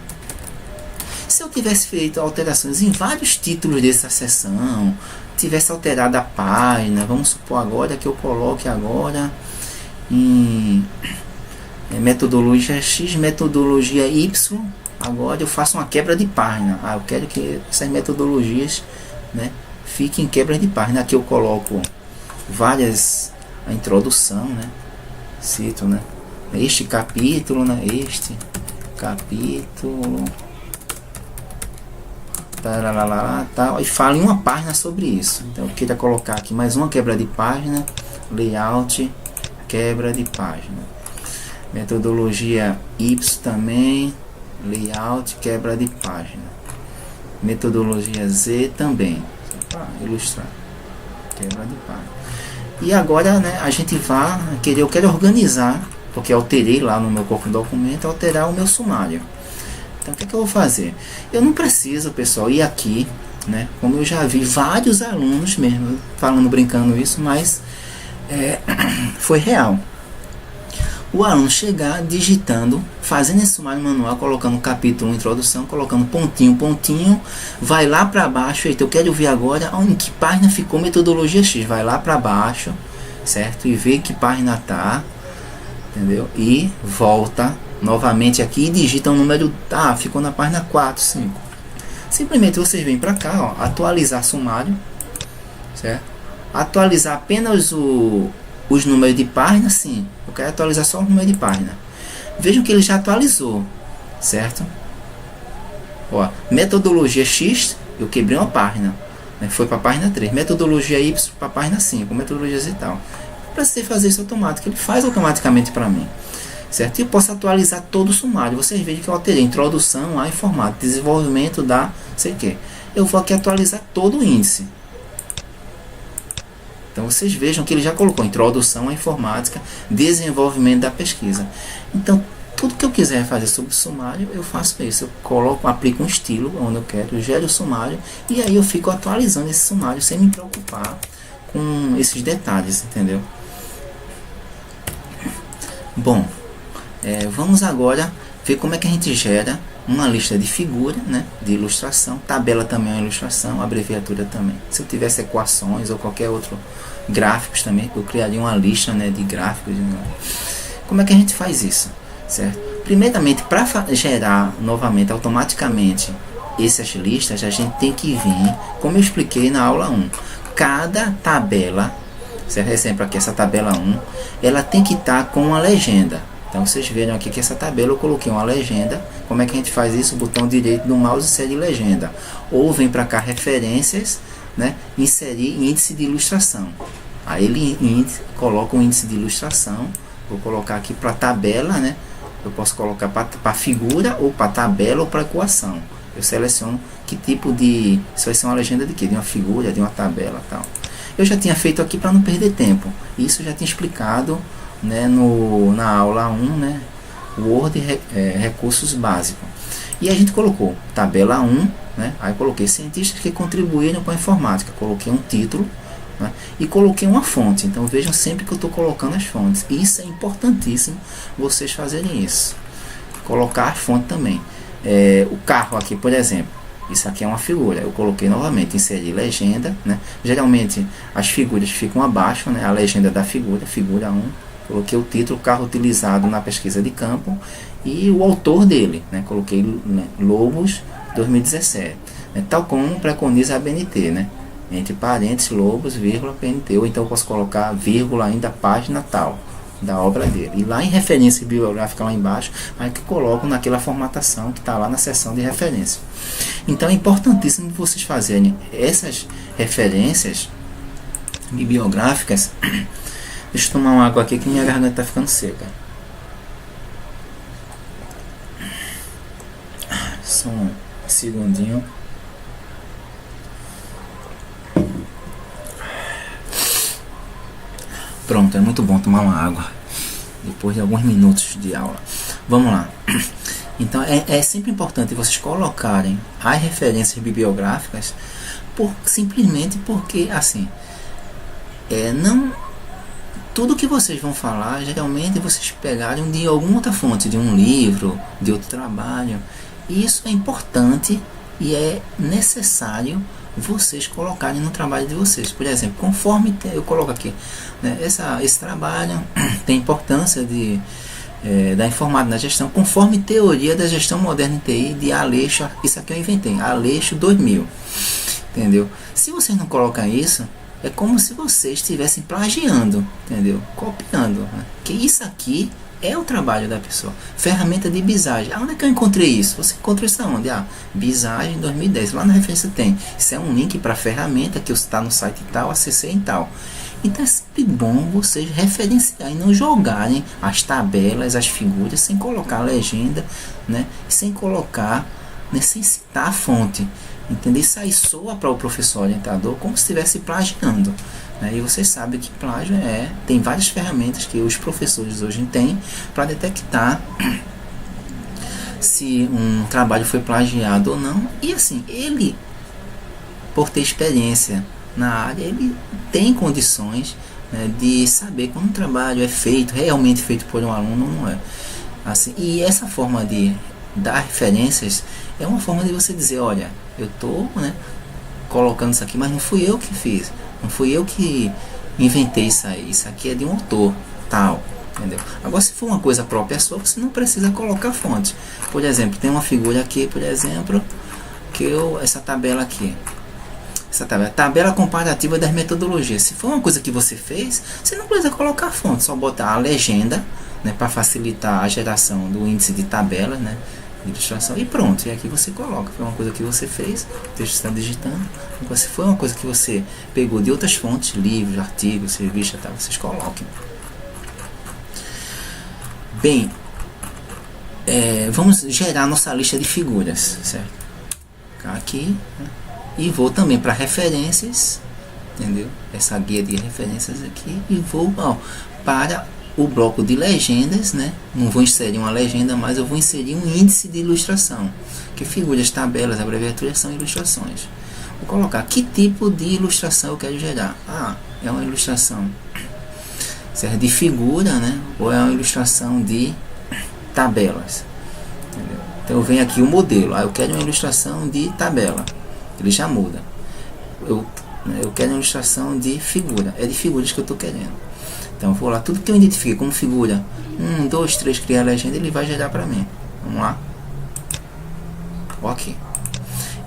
Se eu tivesse feito alterações em vários títulos dessa seção, tivesse alterado a página, vamos supor agora que eu coloque agora em metodologia X, metodologia Y, agora eu faço uma quebra de página. Eu quero que essas metodologias, né, fiquem em quebra de página. Aqui eu coloco várias, a introdução, né, cito, né, este capítulo, né, este capítulo, tal, e falo em uma página sobre isso. Então eu queria colocar aqui mais uma quebra de página, layout, quebra de página, metodologia Y também, layout, quebra de página, metodologia Z também, para ilustrar, quebra de página. E agora, né, a gente vai querer, eu quero organizar, porque eu alterei lá no meu corpo do documento, alterar o meu sumário. Então o que eu vou fazer? Eu não preciso, pessoal, ir aqui, né, como eu já vi vários alunos mesmo falando, brincando isso, mas foi real. O aluno chegar digitando, fazendo esse sumário manual, colocando capítulo, introdução, colocando pontinho, vai lá para baixo. Eita, eu quero ver agora em que página ficou metodologia X. Vai lá para baixo, certo? E vê que página tá, entendeu? E volta novamente aqui e digita o número, ficou na página 4, 5. Simplesmente vocês vêm para cá, ó, atualizar sumário, certo? Atualizar apenas os números de página, sim. Eu quero atualizar só o número de página. Vejam que ele já atualizou, certo? Ó, metodologia X, eu quebrei uma página, né? Foi para a página 3. Metodologia Y para a página 5. Metodologia Z e tal. Para você fazer isso automático, ele faz automaticamente para mim, certo? E eu posso atualizar todo o sumário. Vocês veem que eu alterei introdução a informática, desenvolvimento da sei que. Eu vou aqui atualizar todo o índice. Então vocês vejam que ele já colocou introdução à informática, desenvolvimento da pesquisa. Então tudo que eu quiser fazer sobre o sumário, eu faço isso. Eu coloco, aplico um estilo onde eu quero, eu gero o sumário e aí eu fico atualizando esse sumário sem me preocupar com esses detalhes, entendeu? Bom, vamos agora ver como é que a gente gera uma lista de figura, né, de ilustração. Tabela também é uma ilustração, abreviatura também. Se eu tivesse equações ou qualquer outro gráficos também, eu criaria uma lista, né, de gráficos. Como é que a gente faz isso, certo? Primeiramente, para gerar novamente automaticamente essas listas, a gente tem que vir, como eu expliquei na aula 1, cada tabela, certo? Exemplo aqui, essa tabela 1, ela tem que estar com uma legenda. Então vocês viram aqui que essa tabela eu coloquei uma legenda. Como é que a gente faz isso? Botão direito do mouse, insere legenda. Ou vem para cá referências, né? Inserir índice de ilustração. Aí ele coloca o índice de ilustração. Vou colocar aqui para tabela, né? Eu posso colocar para figura ou para tabela ou para equação. Eu seleciono que tipo de... Isso vai ser uma legenda de quê? De uma figura, de uma tabela, tal. Eu já tinha feito aqui para não perder tempo. Isso eu já tinha explicado, né, na aula 1, né, Word, recursos básicos. E a gente colocou tabela 1, né, aí coloquei cientistas que contribuíram com a informática, coloquei um título, né, e coloquei uma fonte. Então vejam sempre que eu estou colocando as fontes. Isso é importantíssimo vocês fazerem isso. Colocar a fonte também. O carro aqui, por exemplo, isso aqui é uma figura. Eu coloquei novamente, inseri legenda, né. Geralmente as figuras ficam abaixo, né, a legenda da figura, figura 1. Coloquei o título, carro utilizado na pesquisa de campo, e o autor dele, né? Coloquei, né, Lobos 2017, né? Tal como preconiza a ABNT, né? entre parênteses, Lobos, vírgula, PNT, ou então eu posso colocar vírgula ainda página tal da obra dele. E lá em referência bibliográfica lá embaixo, aí que coloco naquela formatação que está lá na seção de referência. Então é importantíssimo vocês fazerem essas referências bibliográficas. Deixa eu tomar uma água aqui que minha garganta está ficando seca. Só um segundinho. Pronto, é muito bom tomar uma água depois de alguns minutos de aula. Vamos lá. Então é sempre importante vocês colocarem as referências bibliográficas simplesmente porque assim não tudo que vocês vão falar geralmente vocês pegaram de alguma outra fonte, de um livro, de outro trabalho, e isso é importante e é necessário vocês colocarem no trabalho de vocês. Por exemplo, conforme eu coloco aqui, né, esse trabalho tem importância da informática na gestão, conforme teoria da gestão moderna em TI de Aleixo. Isso aqui eu inventei, Aleixo 2000, entendeu? Se vocês não colocam isso, é como se vocês estivessem plagiando, entendeu? Copiando, né? Que isso aqui é o trabalho da pessoa. Ferramenta de bisagem. Onde é que eu encontrei isso? Você encontra isso aonde? Bisagem 2010. Lá na referência tem. Isso é um link para a ferramenta que está no site tal, acessei em tal. Então é sempre bom vocês referenciarem e não jogarem as tabelas, as figuras, sem colocar a legenda, né? Sem colocar, né? Sem citar a fonte. Entender? Isso aí soa para o professor orientador como se estivesse plagiando. E vocês sabem que plágio tem várias ferramentas que os professores hoje têm para detectar se um trabalho foi plagiado ou não. E assim, ele, por ter experiência na área, ele tem condições, né, de saber quando um trabalho é feito, realmente feito por um aluno ou não é. Assim, e essa forma de dar referências é uma forma de você dizer, olha, eu estou, né, colocando isso aqui, mas não fui eu que fiz. Não fui eu que inventei isso aí. Isso aqui é de um autor tal, entendeu? Agora, se for uma coisa própria sua, você não precisa colocar fonte. Por exemplo, tem uma figura aqui, por exemplo, essa tabela aqui. Essa tabela comparativa das metodologias. Se for uma coisa que você fez, você não precisa colocar fonte. Só botar a legenda, né, para facilitar a geração do índice de tabela, né, ilustração, e pronto. E aqui você coloca. Foi uma coisa que você fez, o texto está digitando. Se foi uma coisa que você pegou de outras fontes, livros, artigos, revistas, tá, vocês coloquem. Bem, vamos gerar nossa lista de figuras, certo? Aqui, né? E vou também para referências, entendeu? Essa guia de referências aqui, e vou para o bloco de legendas, né? Não vou inserir uma legenda, mas eu vou inserir um índice de ilustração, que figuras, tabelas, abreviaturas são ilustrações. Vou colocar que tipo de ilustração eu quero gerar. É uma ilustração, certo, de figura, né? Ou é uma ilustração de tabelas, entendeu? Então eu venho aqui o modelo, eu quero uma ilustração de tabela, ele já muda. Eu quero uma ilustração de figura, é de figuras que eu estou querendo. Então eu vou lá, tudo que eu identifiquei como figura 1, 2, 3, criar a legenda, ele vai gerar para mim. Vamos lá. Ok.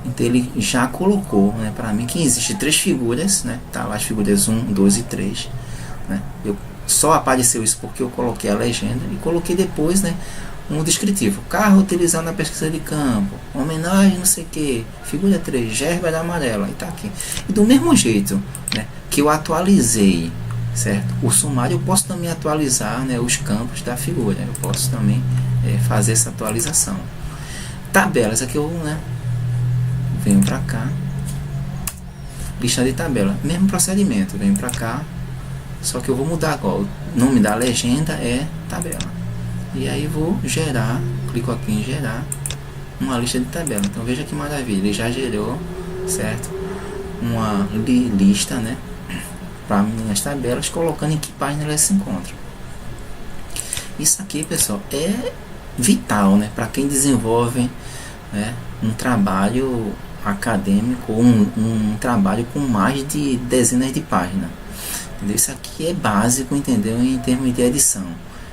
Então ele já colocou, né, para mim que existe 3 figuras, né? Tá lá as figuras 1, 2 e 3, né? Só apareceu isso porque eu coloquei a legenda e coloquei depois, né, um descritivo. Carro utilizado na pesquisa de campo, homenagem não sei o que, figura 3, Gerbera amarela, e tá aqui. E do mesmo jeito, né, que eu atualizei, certo, o sumário, eu posso também atualizar, né, os campos da figura. Eu posso também fazer essa atualização. Tabelas, aqui eu, né, venho para cá, lista de tabela, mesmo procedimento, venho para cá, só que eu vou mudar agora, o nome da legenda é tabela, e aí vou gerar, clico aqui em gerar uma lista de tabela. Então veja que maravilha, ele já gerou, certo, uma lista, né, para minhas tabelas, colocando em que página elas se encontram. Isso aqui, pessoal, é vital, né, para quem desenvolve, né, um trabalho acadêmico, um trabalho com mais de dezenas de páginas, entendeu? Isso aqui é básico, entendeu, em termos de edição,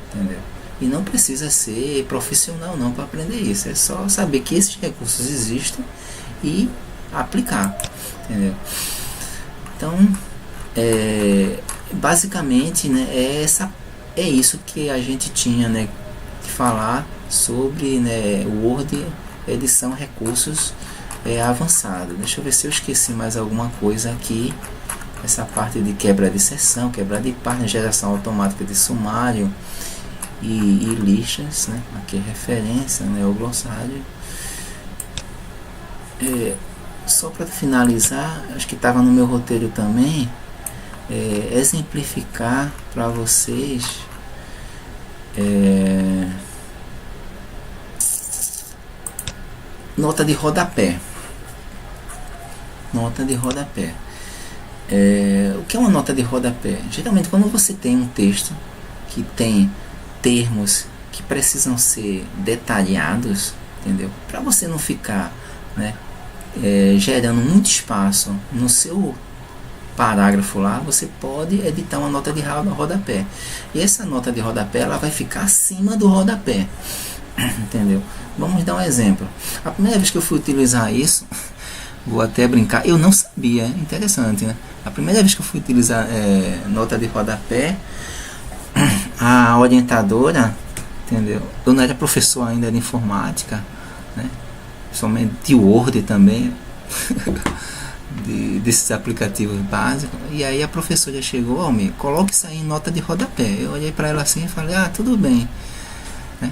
entendeu? E não precisa ser profissional não para aprender isso, é só saber que esses recursos existem e aplicar, entendeu? Então, basicamente, né, é isso que a gente tinha, né, que falar sobre, né, Word, edição, recursos avançados. Deixa eu ver se eu esqueci mais alguma coisa aqui. Essa parte de quebra de seção, quebra de página, geração automática de sumário e listas, né? Aqui é referência, né? O glossário. Só para finalizar, acho que estava no meu roteiro também, exemplificar para vocês nota de rodapé. Nota de rodapé. O que é uma nota de rodapé? Geralmente, quando você tem um texto que tem termos que precisam ser detalhados, entendeu? Para você não ficar, né, gerando muito espaço no seu parágrafo lá, você pode editar uma nota de rodapé. E essa nota de rodapé ela vai ficar acima do rodapé, entendeu? Vamos dar um exemplo. A primeira vez que eu fui utilizar isso, vou até brincar, eu não sabia, interessante, né? A primeira vez que eu fui utilizar nota de rodapé, a orientadora, entendeu? Eu não era professor ainda de informática, né? Somente de Word também, desses aplicativos básicos. E aí a professora chegou, me coloque isso aí em nota de rodapé. Eu olhei para ela assim e falei, tudo bem.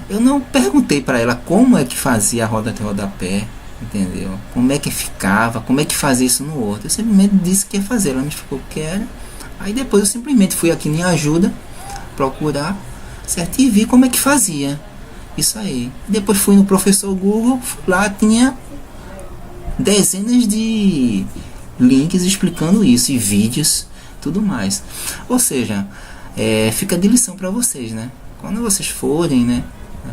Eu não perguntei para ela como é que fazia a roda de rodapé, entendeu? Como é que ficava, como é que fazia isso no Word. Eu simplesmente disse que ia fazer, ela me explicou o que era. Aí depois eu simplesmente fui aqui em ajuda, procurar, certo? E vi como é que fazia isso aí. Depois fui no professor Google, lá tinha dezenas de links explicando isso, e vídeos, tudo mais. Ou seja, fica de lição para vocês, né? Quando vocês forem, né,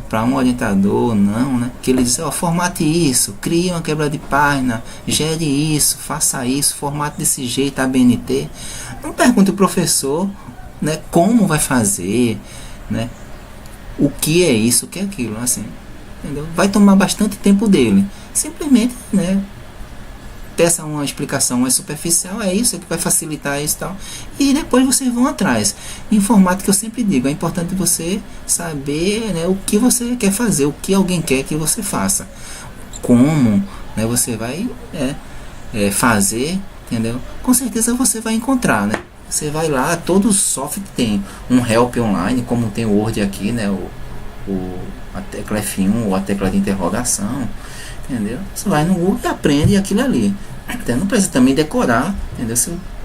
para um orientador, não, né, que ele diz, formate isso, crie uma quebra de página, gere isso, faça isso, formate desse jeito, ABNT. Não pergunte ao professor, né, como vai fazer, né, o que é isso, o que é aquilo, assim, entendeu? Vai tomar bastante tempo dele. Simplesmente, né, peça uma explicação mais superficial, é isso que vai facilitar isso e tal, e depois vocês vão atrás. Em formato que eu sempre digo, é importante você saber, né, o que você quer fazer, o que alguém quer que você faça, como, né, você vai fazer, entendeu? Com certeza você vai encontrar, né? Você vai lá, todo software tem um help online, como tem o Word aqui, né, a tecla F1 ou a tecla de interrogação, entendeu? Você vai no Google e aprende aquilo ali. Então, não precisa também decorar, entendeu?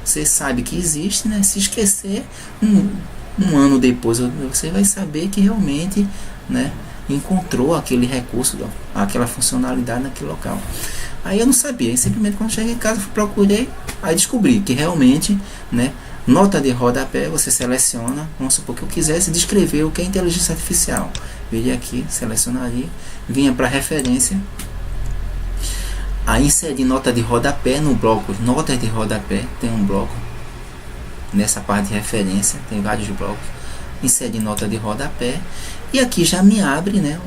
Você sabe que existe, né? Se esquecer, um ano depois você vai saber que realmente, né, encontrou aquele recurso, aquela funcionalidade naquele local. Aí eu não sabia, simplesmente quando cheguei em casa procurei, aí descobri que realmente, né, nota de rodapé, você seleciona, vamos supor que eu quisesse descrever o que é inteligência artificial. Viria aqui, selecionaria, vinha para referência, aí inseri nota de rodapé no bloco notas de rodapé, tem um bloco nessa parte de referência, tem vários blocos, inseri nota de rodapé, e aqui já me abre, né,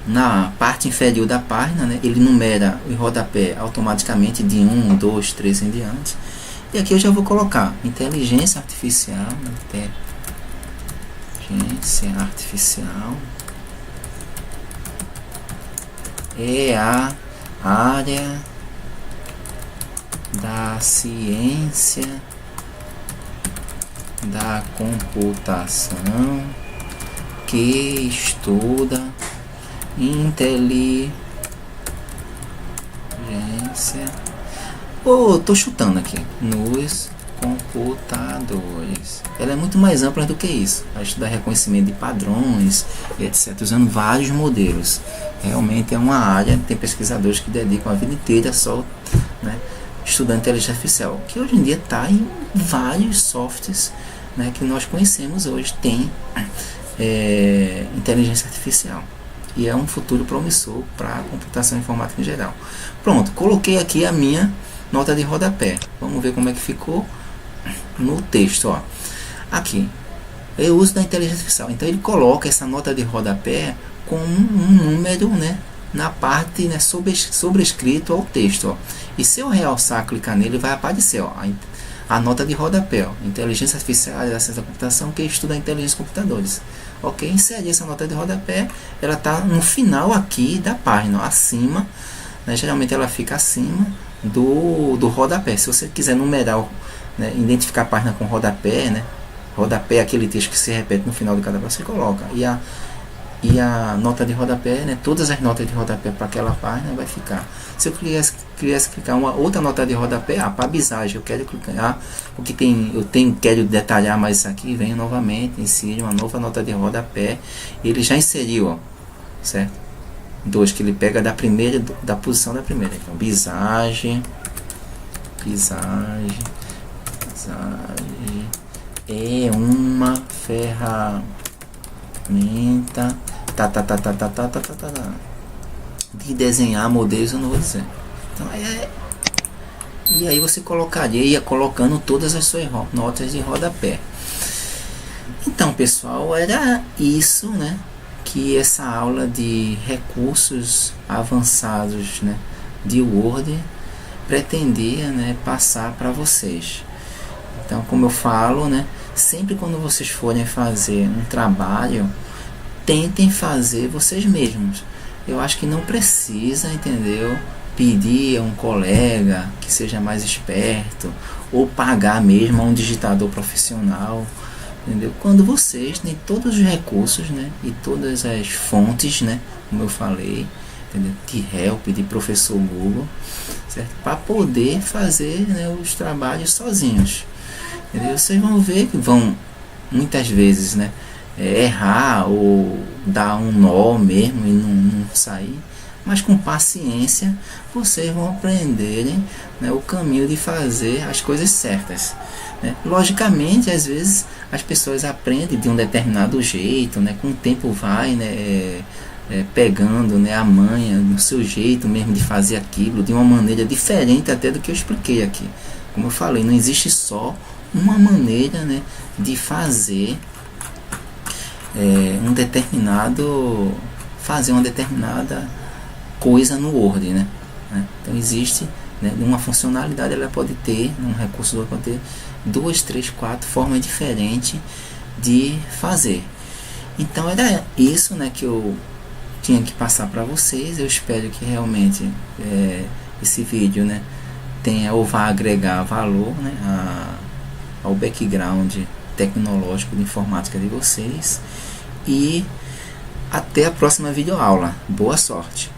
na parte inferior da página, né, ele numera o rodapé automaticamente de 1, 2, 3 em diante. E aqui eu já vou colocar inteligência artificial, é a área da ciência da computação que estuda inteligência. Tô chutando aqui. Nos computadores. Ela é muito mais ampla do que isso. Vai estudar reconhecimento de padrões, etc. Usando vários modelos. Realmente é uma área, tem pesquisadores que dedicam a vida inteira só, né, estudando inteligência artificial. Que hoje em dia está em vários softwares, né, que nós conhecemos hoje. Tem inteligência artificial. E é um futuro promissor para a computação informática em geral. Pronto, coloquei aqui a minha nota de rodapé. Vamos ver como é que ficou no texto, ó. Aqui, eu uso da inteligência artificial. Então ele coloca essa nota de rodapé com um número, né, na parte, né, sobrescrito ao texto, ó. E se eu realçar, clicar nele, vai aparecer, ó, a nota de rodapé, ó, Inteligência Artificial e Ciência da Computação, que estuda a inteligência dos computadores. Ok, inserir essa nota de rodapé, ela está no final aqui da página, ó, acima, né, geralmente ela fica acima do rodapé. Se você quiser numerar, né, identificar a página com rodapé, né, rodapé é aquele texto que se repete no final de cada página, você coloca. E a nota de rodapé, né, todas as notas de rodapé para aquela página vai ficar. Se eu quisesse clicar uma outra nota de rodapé, para a bisagem, eu quero clicar, porque quero detalhar mais isso aqui, venho novamente, insiro uma nova nota de rodapé. Ele já inseriu, ó, certo? 2, que ele pega da posição da primeira. Então, bisagem é uma ferramenta de desenhar modelos, eu não vou dizer. Então, e aí você ia colocando todas as suas notas de rodapé. Então, pessoal, era isso, né, que essa aula de recursos avançados, né, de Word pretendia, né, passar para vocês. Então, como eu falo, né, sempre quando vocês forem fazer um trabalho, tentem fazer vocês mesmos. Eu acho que não precisa, entendeu, pedir a um colega que seja mais esperto ou pagar mesmo a um digitador profissional, entendeu? Quando vocês têm todos os recursos, né, e todas as fontes, né, como eu falei, entendeu, de help, de professor Google, certo? Para poder fazer, né, os trabalhos sozinhos, entendeu? Vocês vão ver que vão muitas vezes, né, errar ou dar um nó mesmo e não sair, mas com paciência vocês vão aprenderem, né, o caminho de fazer as coisas certas, né? Logicamente, às vezes as pessoas aprendem de um determinado jeito, né, com o tempo vai, né, pegando, né, a manha, no seu jeito mesmo de fazer aquilo, de uma maneira diferente até do que eu expliquei aqui. Como eu falei, não existe só uma maneira, né, de fazer fazer uma determinada coisa no Word, né? Então existe, né, uma funcionalidade, ela pode ter, um recurso pode ter 2, 3, 4 formas diferentes de fazer. Então era isso, né, que eu tinha que passar para vocês. Eu espero que realmente esse vídeo, né, tenha ou vá agregar valor, né, ao background tecnológico de informática de vocês. E até a próxima videoaula. Boa sorte!